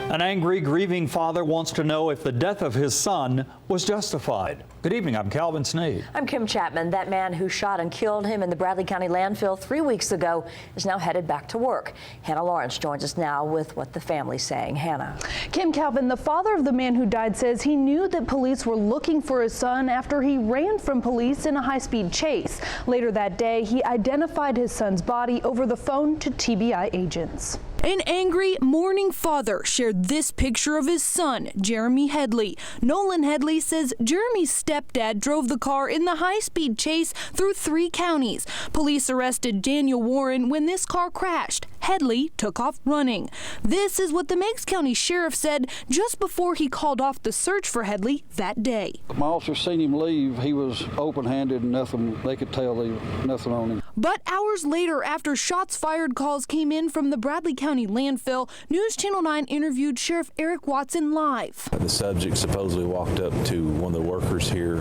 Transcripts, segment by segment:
An angry, grieving father wants to know if the death of his son was justified. Good evening, I'm Calvin Sneed. I'm Kim Chapman. That man who shot and killed him in the Bradley County Landfill 3 weeks ago is now headed back to work. Hannah Lawrence joins us now with what the family's saying. Hannah. Kim, Calvin, the father of the man who died says he knew that police were looking for his son after he ran from police in a high-speed chase. Later that day, he identified his son's body over the phone to TBI agents. An angry, mourning father shared this picture of his son, Jeremy Headley. Nolan Headley says Jeremy's stepdad drove the car in the high-speed chase through 3 counties. Police arrested Daniel Warren when this car crashed. Headley took off running. This is what the Meigs County Sheriff said just before he called off the search for Headley that day. My officers seen him leave. He was open-handed and nothing, they could tell nothing on him. But hours later, after shots fired calls came in from the Bradley County Landfill, NewsChannel 9 interviewed Sheriff Eric Watson live. The subject supposedly walked up to one of the workers here.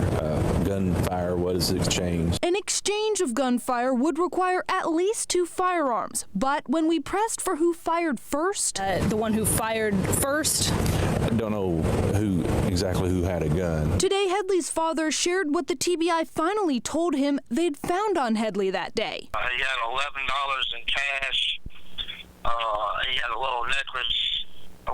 Gunfire was exchanged. An exchange of gunfire would require at least 2 firearms. But when we pressed for who fired first, the one who fired first. I don't know exactly who had a gun. Today, Headley's father shared what the TBI finally told him they'd found on Headley that day. He had $11 in cash. He had a little necklace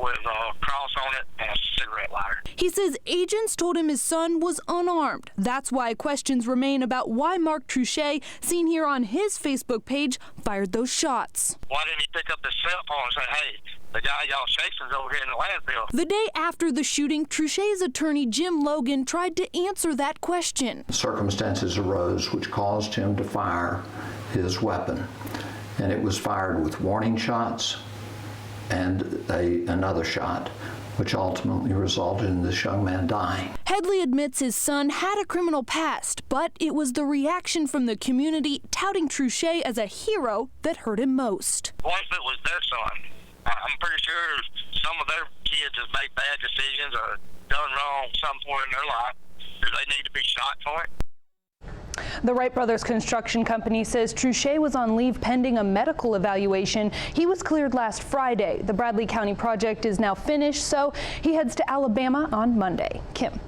with a cross on it and a cigarette lighter. He says agents told him his son was unarmed. That's why questions remain about why Mark Truchet, seen here on his Facebook page, fired those shots. Why didn't he pick up his cell phone and say, hey, the guy y'all chasing is over here in the landfill? The day after the shooting, Truchet's attorney Jim Logan tried to answer that question. Circumstances arose which caused him to fire his weapon, and it was fired with warning shots and another shot, which ultimately resulted in this young man dying. Headley admits his son had a criminal past, but it was the reaction from the community touting Truchet as a hero that hurt him most. What if it was their son? I'm pretty sure some of their kids have made bad decisions or done wrong some point in their life. Do they need to be shot for it? The Wright Brothers Construction Company says Truchet was on leave pending a medical evaluation. He was cleared last Friday. The Bradley County project is now finished, so he heads to Alabama on Monday. Kim.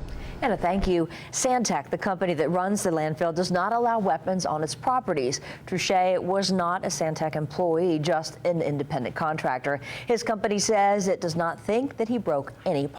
Anna, thank you. Santec, the company that runs the landfill, does not allow weapons on its properties. Truchet was not a Santec employee, just an independent contractor. His company says it does not think that he broke any